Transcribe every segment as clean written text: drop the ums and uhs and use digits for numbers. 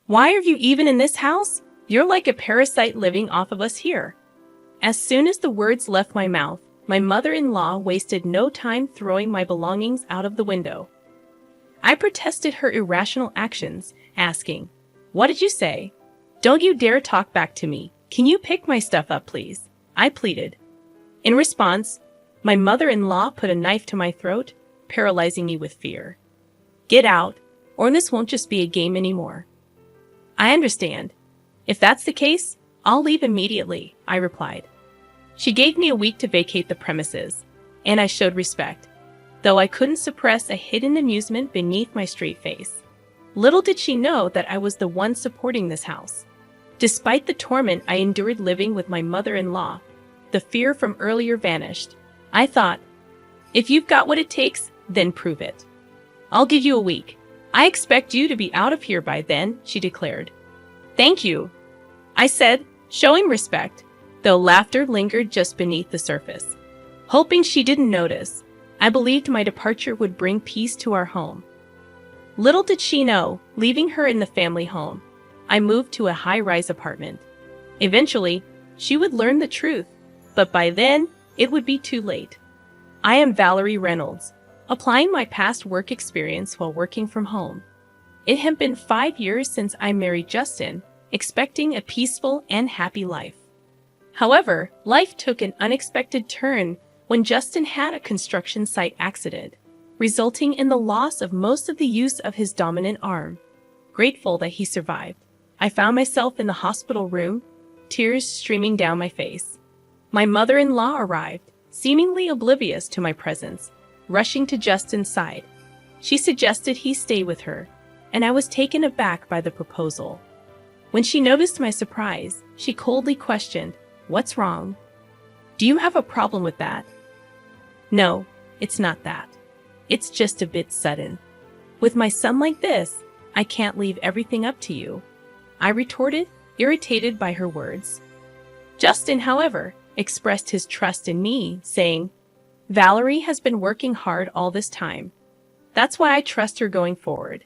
Why are you even in this house? You're like a parasite living off of us here. As soon as the words left my mouth, my mother-in-law wasted no time throwing my belongings out of the window. I protested her irrational actions, asking, "What did you say? Don't you dare talk back to me. Can you pick my stuff up, please?" I pleaded. In response, my mother-in-law put a knife to my throat, paralyzing me with fear. "Get out, or this won't just be a game anymore." "I understand. If that's the case, I'll leave immediately," I replied. She gave me a week to vacate the premises, and I showed respect, though I couldn't suppress a hidden amusement beneath my straight face. Little did she know that I was the one supporting this house. Despite the torment I endured living with my mother-in-law, the fear from earlier vanished. I thought, if you've got what it takes, then prove it. "I'll give you a week. I expect you to be out of here by then," she declared. "Thank you," I said, showing respect, though laughter lingered just beneath the surface. Hoping she didn't notice, I believed my departure would bring peace to our home. Little did she know, leaving her in the family home, I moved to a high-rise apartment. Eventually, she would learn the truth, but by then, it would be too late. I am Valerie Reynolds, applying my past work experience while working from home. It had been 5 years since I married Justin, expecting a peaceful and happy life. However, life took an unexpected turn when Justin had a construction site accident, resulting in the loss of most of the use of his dominant arm. Grateful that he survived, I found myself in the hospital room, tears streaming down my face. My mother-in-law arrived, seemingly oblivious to my presence, rushing to Justin's side. She suggested he stay with her, and I was taken aback by the proposal. When she noticed my surprise, she coldly questioned, "What's wrong? Do you have a problem with that?" "No, it's not that. It's just a bit sudden. With my son like this, I can't leave everything up to you," I retorted, irritated by her words. Justin, however, expressed his trust in me, saying, "Valerie has been working hard all this time. That's why I trust her going forward."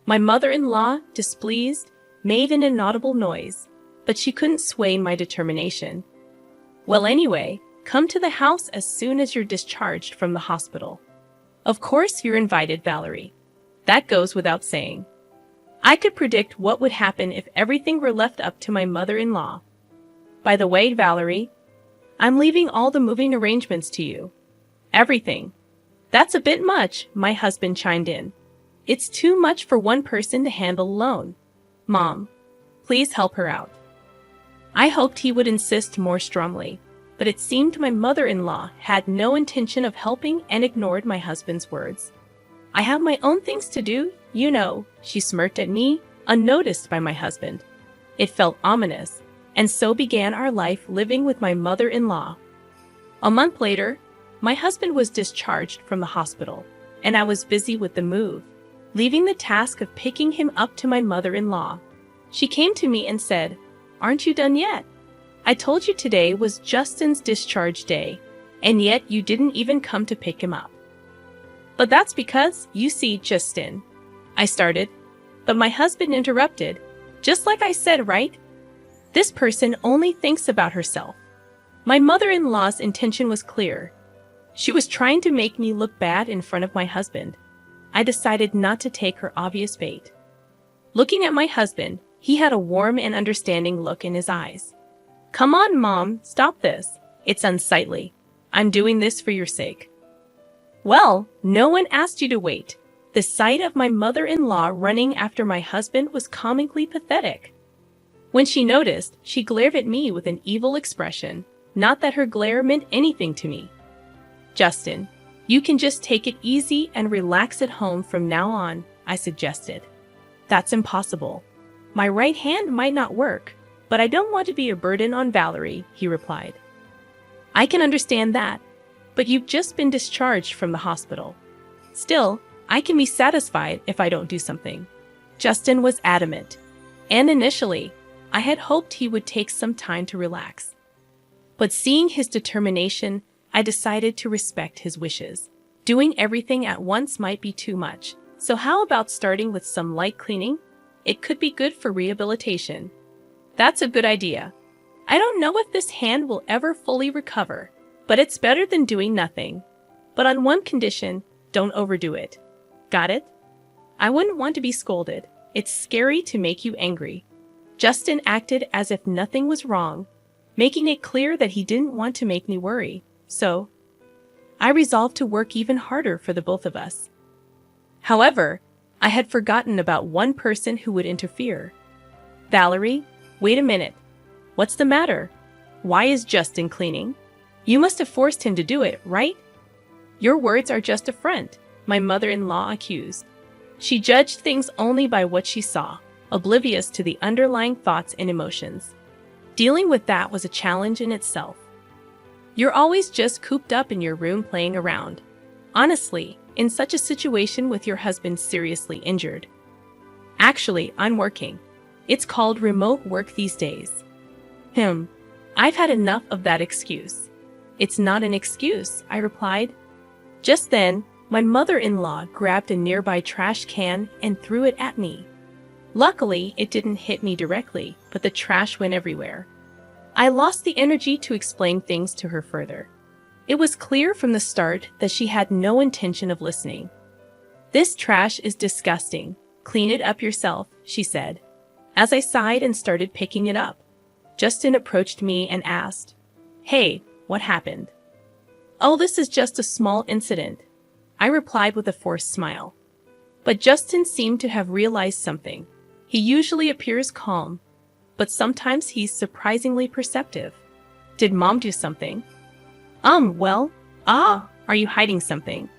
My mother-in-law, displeased, made an inaudible noise, but she couldn't sway my determination. "Well, anyway, come to the house as soon as you're discharged from the hospital. Of course you're invited, Valerie. That goes without saying." I could predict what would happen if everything were left up to my mother-in-law. "By the way, Valerie, I'm leaving all the moving arrangements to you." "Everything? That's a bit much," my husband chimed in. "It's too much for one person to handle alone. Mom, please help her out." I hoped he would insist more strongly, but it seemed my mother-in-law had no intention of helping and ignored my husband's words. "I have my own things to do, you know," she smirked at me, unnoticed by my husband. It felt ominous, and so began our life living with my mother-in-law. A month later, my husband was discharged from the hospital, and I was busy with the move, leaving the task of picking him up to my mother-in-law. She came to me and said, "Aren't you done yet? I told you today was Justin's discharge day, and yet you didn't even come to pick him up." "But that's because, you see, Justin," I started, but my husband interrupted. "Just like I said, right? This person only thinks about herself." My mother-in-law's intention was clear. She was trying to make me look bad in front of my husband. I decided not to take her obvious bait. Looking at my husband, he had a warm and understanding look in his eyes. "Come on, Mom, stop this. It's unsightly. I'm doing this for your sake." "Well, no one asked you to wait." The sight of my mother-in-law running after my husband was comically pathetic. When she noticed, she glared at me with an evil expression, not that her glare meant anything to me. "Justin, you can just take it easy and relax at home from now on," I suggested. "That's impossible. My right hand might not work, but I don't want to be a burden on Valerie," he replied. "I can understand that, but you've just been discharged from the hospital. Still, I can be satisfied if I don't do something." Justin was adamant, and initially, I had hoped he would take some time to relax. But seeing his determination, I decided to respect his wishes. Doing everything at once might be too much, so how about starting with some light cleaning? It could be good for rehabilitation. That's a good idea. I don't know if this hand will ever fully recover, but it's better than doing nothing. But on one condition, don't overdo it. Got it? I wouldn't want to be scolded. It's scary to make you angry. Justin acted as if nothing was wrong, making it clear that he didn't want to make me worry. So, I resolved to work even harder for the both of us. However, I had forgotten about one person who would interfere. Valerie, wait a minute. What's the matter? Why is Justin cleaning? You must have forced him to do it, right? Your words are just a front, my mother-in-law accused. She judged things only by what she saw, oblivious to the underlying thoughts and emotions. Dealing with that was a challenge in itself. You're always just cooped up in your room playing around. Honestly, in such a situation with your husband seriously injured. Actually, I'm working. It's called remote work these days. I've had enough of that excuse. It's not an excuse, I replied. Just then, my mother-in-law grabbed a nearby trash can and threw it at me. Luckily, it didn't hit me directly, but the trash went everywhere. I lost the energy to explain things to her further. It was clear from the start that she had no intention of listening. This trash is disgusting. Clean it up yourself, she said. As I sighed and started picking it up, Justin approached me and asked, "Hey, what happened?" "Oh, this is just a small incident," I replied with a forced smile. But Justin seemed to have realized something. He usually appears calm, but sometimes he's surprisingly perceptive. "Did Mom do something?" Are you hiding something?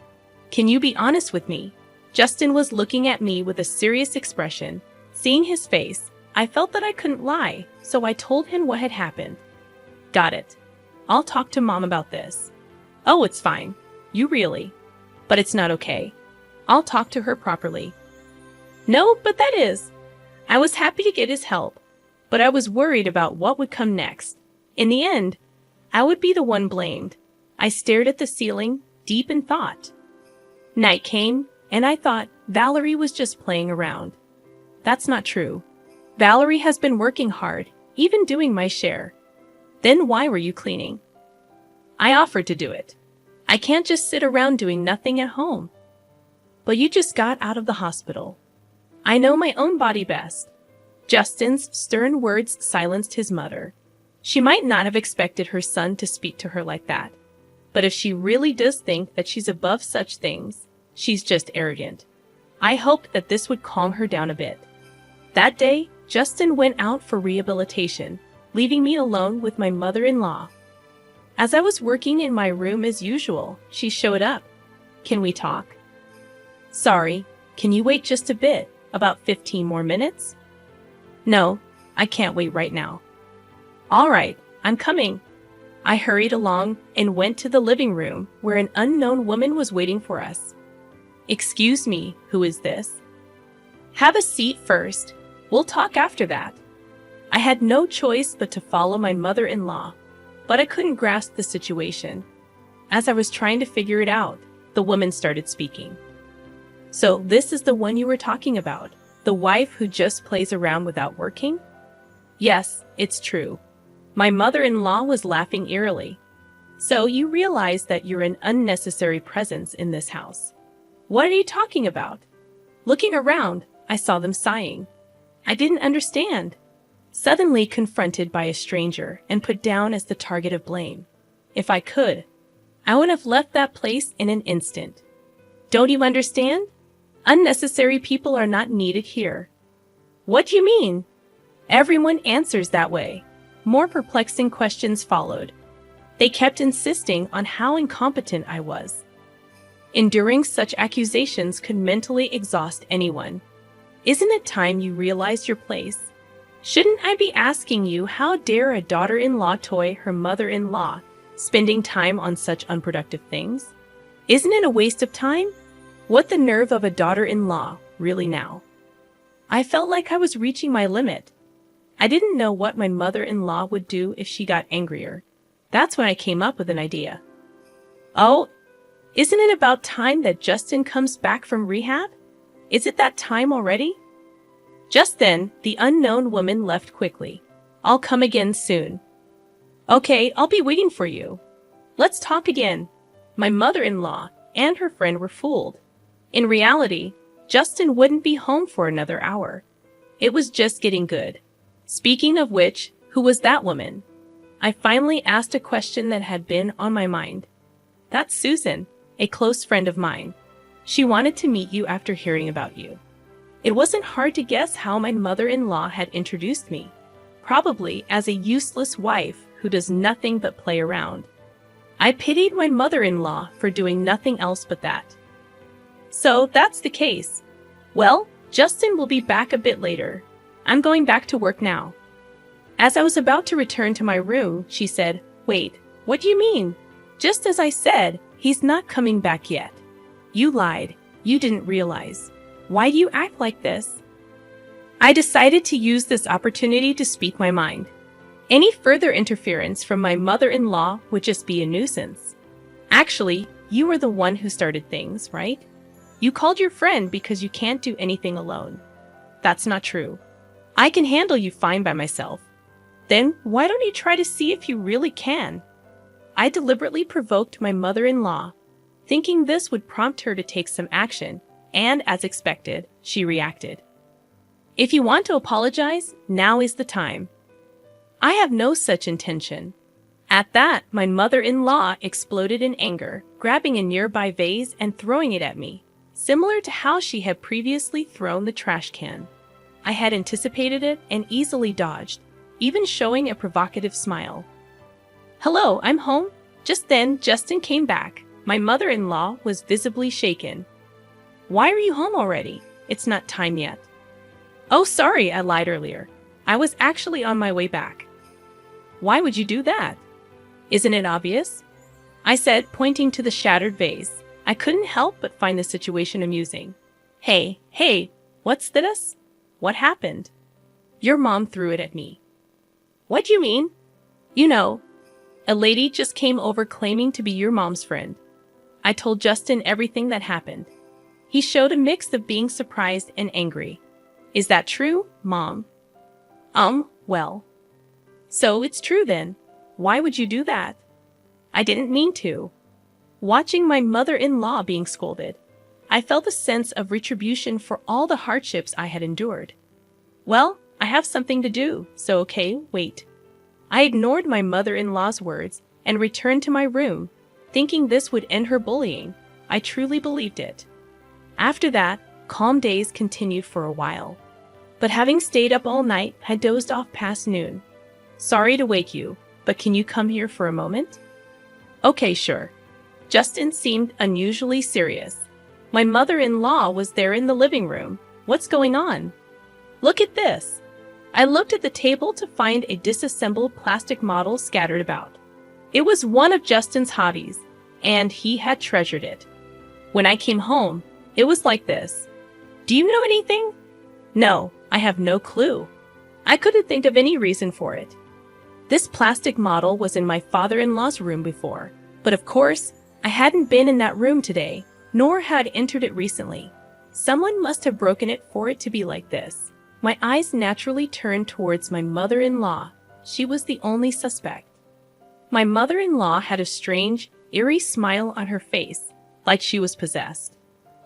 Can you be honest with me?" Justin was looking at me with a serious expression. Seeing his face, I felt that I couldn't lie, so I told him what had happened. "Got it. I'll talk to Mom about this." "Oh, it's fine. You really? But it's not okay. I'll talk to her properly." "No, but that is." I was happy to get his help, but I was worried about what would come next. In the end, I would be the one blamed. I stared at the ceiling, deep in thought. Night came, and I thought Valerie was just playing around. That's not true. Valerie has been working hard, even doing my share. Then why were you cleaning? I offered to do it. I can't just sit around doing nothing at home. But you just got out of the hospital. I know my own body best. Justin's stern words silenced his mother. She might not have expected her son to speak to her like that. But if she really does think that she's above such things, she's just arrogant. I hoped that this would calm her down a bit. That day, Justin went out for rehabilitation, leaving me alone with my mother-in-law. As I was working in my room as usual, she showed up. "Can we talk?" "Sorry, can you wait just a bit, about 15 more minutes?" "No, I can't wait right now." "All right, I'm coming." I hurried along and went to the living room where an unknown woman was waiting for us. "Excuse me, who is this?" "Have a seat first. We'll talk after that." I had no choice but to follow my mother-in-law, but I couldn't grasp the situation. As I was trying to figure it out, the woman started speaking. "So this is the one you were talking about, the wife who just plays around without working?" "Yes, it's true." My mother-in-law was laughing eerily. "So you realize that you're an unnecessary presence in this house." "What are you talking about?" Looking around, I saw them sighing. I didn't understand. Suddenly confronted by a stranger and put down as the target of blame. If I could, I would have left that place in an instant. "Don't you understand? Unnecessary people are not needed here." "What do you mean?" "Everyone answers that way." More perplexing questions followed. They kept insisting on how incompetent I was. Enduring such accusations could mentally exhaust anyone. Isn't it time you realized your place? Shouldn't I be asking you how dare a daughter-in-law toy her mother-in-law, spending time on such unproductive things? Isn't it a waste of time? What the nerve of a daughter-in-law, really now? I felt like I was reaching my limit. I didn't know what my mother-in-law would do if she got angrier. That's when I came up with an idea. "Oh, isn't it about time that Justin comes back from rehab? Is it that time already?" Just then, the unknown woman left quickly. I'll come again soon. Okay, I'll be waiting for you. Let's talk again. My mother-in-law and her friend were fooled. In reality, Justin wouldn't be home for another hour. It was just getting good. Speaking of which, who was that woman? I finally asked a question that had been on my mind. That's Susan, a close friend of mine. She wanted to meet you after hearing about you. It wasn't hard to guess how my mother-in-law had introduced me. Probably as a useless wife who does nothing but play around. I pitied my mother-in-law for doing nothing else but that. So that's the case. Well, Justin will be back a bit later. I'm going back to work now. As I was about to return to my room, she said, Wait, what do you mean? Just as I said, he's not coming back yet. You lied. You didn't realize. Why do you act like this? I decided to use this opportunity to speak my mind. Any further interference from my mother-in-law would just be a nuisance. Actually, you were the one who started things, right? You called your friend because you can't do anything alone. That's not true. I can handle you fine by myself. Then why don't you try to see if you really can? I deliberately provoked my mother-in-law, thinking this would prompt her to take some action, and as expected, she reacted. If you want to apologize, now is the time. I have no such intention. At that, my mother-in-law exploded in anger, grabbing a nearby vase and throwing it at me, similar to how she had previously thrown the trash can. I had anticipated it and easily dodged, even showing a provocative smile. Hello, I'm home. Just then, Justin came back. My mother-in-law was visibly shaken. Why are you home already? It's not time yet. Oh, sorry, I lied earlier. I was actually on my way back. Why would you do that? Isn't it obvious? I said, pointing to the shattered vase. I couldn't help but find the situation amusing. Hey, what's this? What happened? Your mom threw it at me. What do you mean? You know, a lady just came over claiming to be your mom's friend. I told Justin everything that happened. He showed a mix of being surprised and angry. Is that true, Mom? Well. So it's true then. Why would you do that? I didn't mean to. Watching my mother-in-law being scolded, I felt a sense of retribution for all the hardships I had endured. Well, I have something to do, so okay, wait. I ignored my mother-in-law's words and returned to my room, thinking this would end her bullying. I truly believed it. After that, calm days continued for a while. But having stayed up all night, I dozed off past noon. Sorry to wake you, but can you come here for a moment? Okay, sure. Justin seemed unusually serious. My mother-in-law was there in the living room. What's going on? Look at this. I looked at the table to find a disassembled plastic model scattered about. It was one of Justin's hobbies, and he had treasured it. When I came home, it was like this. Do you know anything? No, I have no clue. I couldn't think of any reason for it. This plastic model was in my father-in-law's room before, but of course, I hadn't been in that room today, nor had entered it recently. Someone must have broken it for it to be like this. My eyes naturally turned towards my mother-in-law. She was the only suspect. My mother-in-law had a strange, eerie smile on her face, like she was possessed.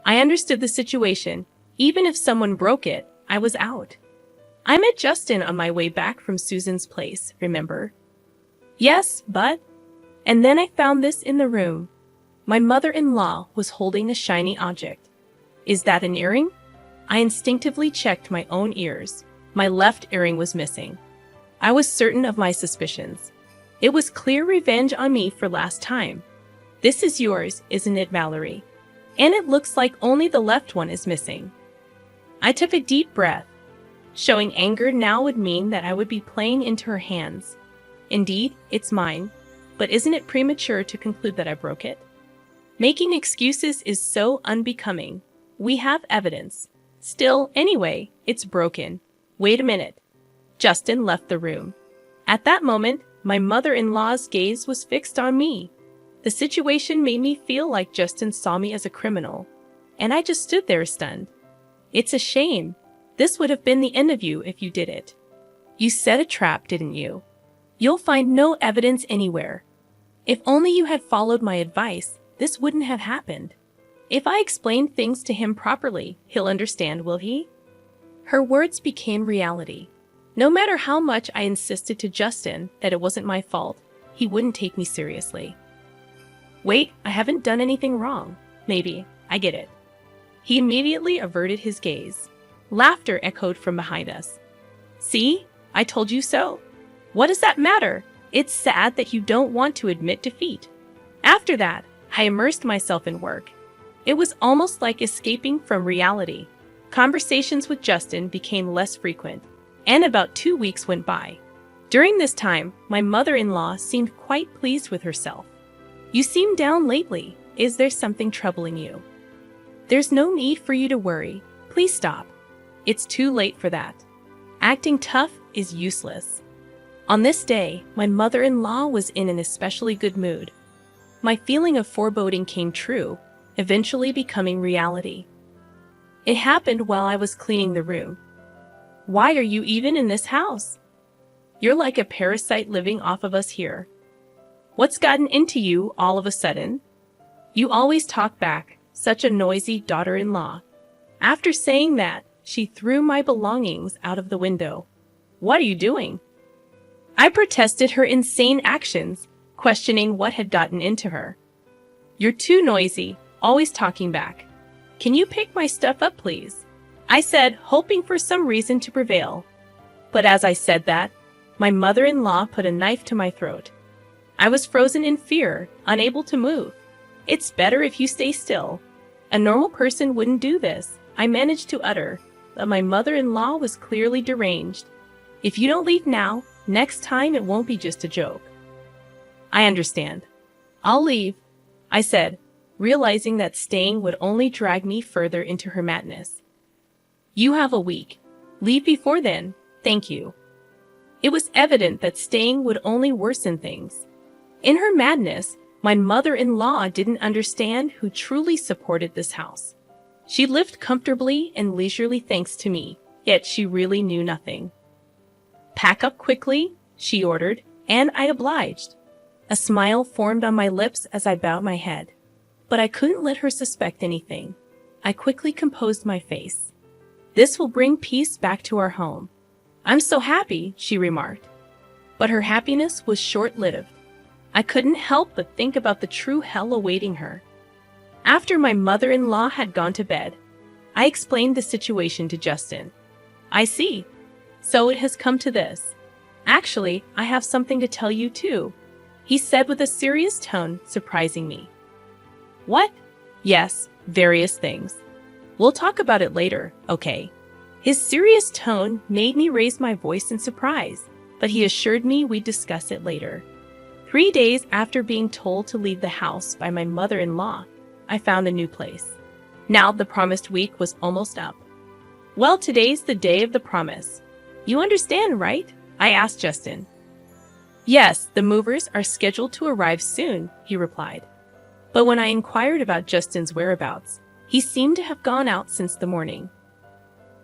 I understood the situation. Even if someone broke it, I was out. I met Justin on my way back from Susan's place, remember? Yes, but... And then I found this in the room. My mother-in-law was holding a shiny object. Is that an earring? I instinctively checked my own ears. My left earring was missing. I was certain of my suspicions. It was clear revenge on me for last time. This is yours, isn't it, Valerie? And it looks like only the left one is missing. I took a deep breath. Showing anger now would mean that I would be playing into her hands. Indeed, it's mine, but isn't it premature to conclude that I broke it? Making excuses is so unbecoming. We have evidence. Still, anyway, it's broken. Wait a minute. Justin left the room. At that moment, my mother-in-law's gaze was fixed on me. The situation made me feel like Justin saw me as a criminal, and I just stood there stunned. It's a shame. This would have been the end of you if you did it. You set a trap, didn't you? You'll find no evidence anywhere. If only you had followed my advice, this wouldn't have happened. If I explain things to him properly, he'll understand, will he? Her words became reality. No matter how much I insisted to Justin that it wasn't my fault, he wouldn't take me seriously. Wait, I haven't done anything wrong. Maybe. I get it. He immediately averted his gaze. Laughter echoed from behind us. See? I told you so. What does that matter? It's sad that you don't want to admit defeat. After that, I immersed myself in work. It was almost like escaping from reality. Conversations with Justin became less frequent, and about 2 weeks went by. During this time, my mother-in-law seemed quite pleased with herself. You seem down lately. Is there something troubling you? There's no need for you to worry. Please stop. It's too late for that. Acting tough is useless. On this day, my mother-in-law was in an especially good mood. My feeling of foreboding came true, eventually becoming reality. It happened while I was cleaning the room. Why are you even in this house? You're like a parasite living off of us here. What's gotten into you all of a sudden? You always talk back, such a noisy daughter-in-law. After saying that, she threw my belongings out of the window. What are you doing? I protested her insane actions, questioning what had gotten into her. You're too noisy, always talking back. Can you pick my stuff up, please? I said, hoping for some reason to prevail. But as I said that, my mother-in-law put a knife to my throat. I was frozen in fear, unable to move. It's better if you stay still. A normal person wouldn't do this, I managed to utter, but my mother-in-law was clearly deranged. If you don't leave now, next time it won't be just a joke. I understand. I'll leave, I said, realizing that staying would only drag me further into her madness. You have a week. Leave before then, thank you. It was evident that staying would only worsen things. In her madness, my mother-in-law didn't understand who truly supported this house. She lived comfortably and leisurely thanks to me, yet she really knew nothing. Pack up quickly, she ordered, and I obliged. A smile formed on my lips as I bowed my head. But I couldn't let her suspect anything. I quickly composed my face. This will bring peace back to our home. I'm so happy, she remarked. But her happiness was short-lived. I couldn't help but think about the true hell awaiting her. After my mother-in-law had gone to bed, I explained the situation to Justin. I see. So it has come to this. Actually, I have something to tell you too, he said with a serious tone, surprising me. What? Yes, various things. We'll talk about it later, okay? His serious tone made me raise my voice in surprise, but he assured me we'd discuss it later. 3 days after being told to leave the house by my mother-in-law, I found a new place. Now the promised week was almost up. Well, today's the day of the promise. You understand, right? I asked Justin. Yes, the movers are scheduled to arrive soon, he replied. But when I inquired about Justin's whereabouts, he seemed to have gone out since the morning.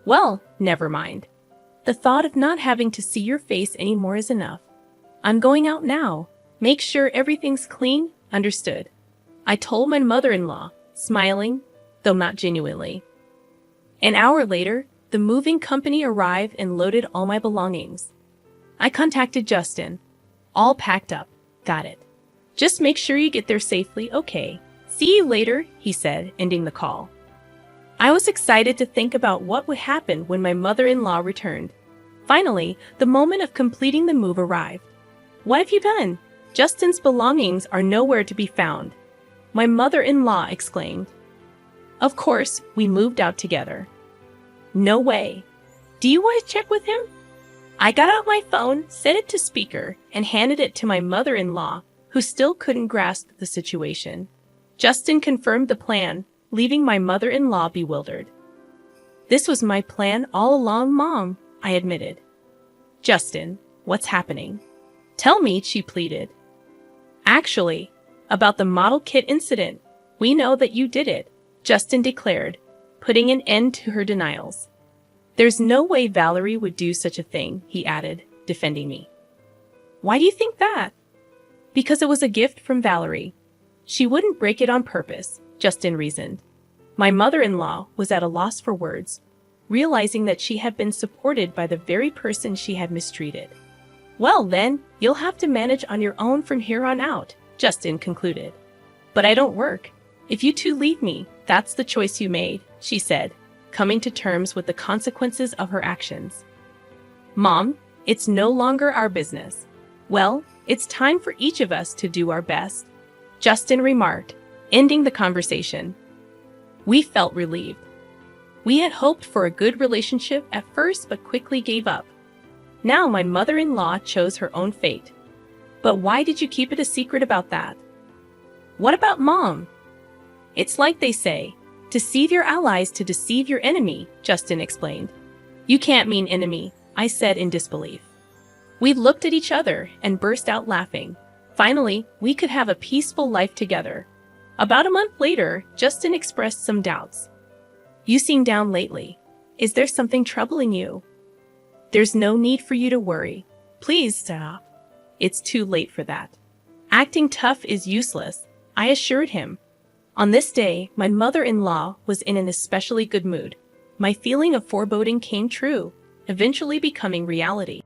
Well, never mind. The thought of not having to see your face anymore is enough. I'm going out now. Make sure everything's clean, understood? I told my mother-in-law, smiling, though not genuinely. An hour later, the moving company arrived and loaded all my belongings. I contacted Justin. All packed up. Got it. Just make sure you get there safely, okay? See you later, he said, ending the call. I was excited to think about what would happen when my mother-in-law returned. Finally, the moment of completing the move arrived. What have you done? Justin's belongings are nowhere to be found. My mother-in-law exclaimed. Of course, we moved out together. No way. Do you want to check with him? I got out my phone, set it to speaker, and handed it to my mother-in-law, who still couldn't grasp the situation. Justin confirmed the plan, leaving my mother-in-law bewildered. This was my plan all along, Mom, I admitted. Justin, what's happening? Tell me, she pleaded. Actually, about the model kit incident, we know that you did it, Justin declared, putting an end to her denials. There's no way Valerie would do such a thing, he added, defending me. Why do you think that? Because it was a gift from Valerie. She wouldn't break it on purpose, Justin reasoned. My mother-in-law was at a loss for words, realizing that she had been supported by the very person she had mistreated. Well then, you'll have to manage on your own from here on out, Justin concluded. But I don't work. If you two leave me, that's the choice you made, she said, coming to terms with the consequences of her actions. Mom, it's no longer our business. Well, it's time for each of us to do our best, Justin remarked, ending the conversation. We felt relieved. We had hoped for a good relationship at first but quickly gave up. Now my mother-in-law chose her own fate. But why did you keep it a secret about that? What about Mom? It's like they say, deceive your allies to deceive your enemy, Justin explained. You can't mean enemy, I said in disbelief. We looked at each other and burst out laughing. Finally, we could have a peaceful life together. About a month later, Justin expressed some doubts. You seem down lately. Is there something troubling you? There's no need for you to worry. Please stop. It's too late for that. Acting tough is useless, I assured him. On this day, my mother-in-law was in an especially good mood. My feeling of foreboding came true, eventually becoming reality.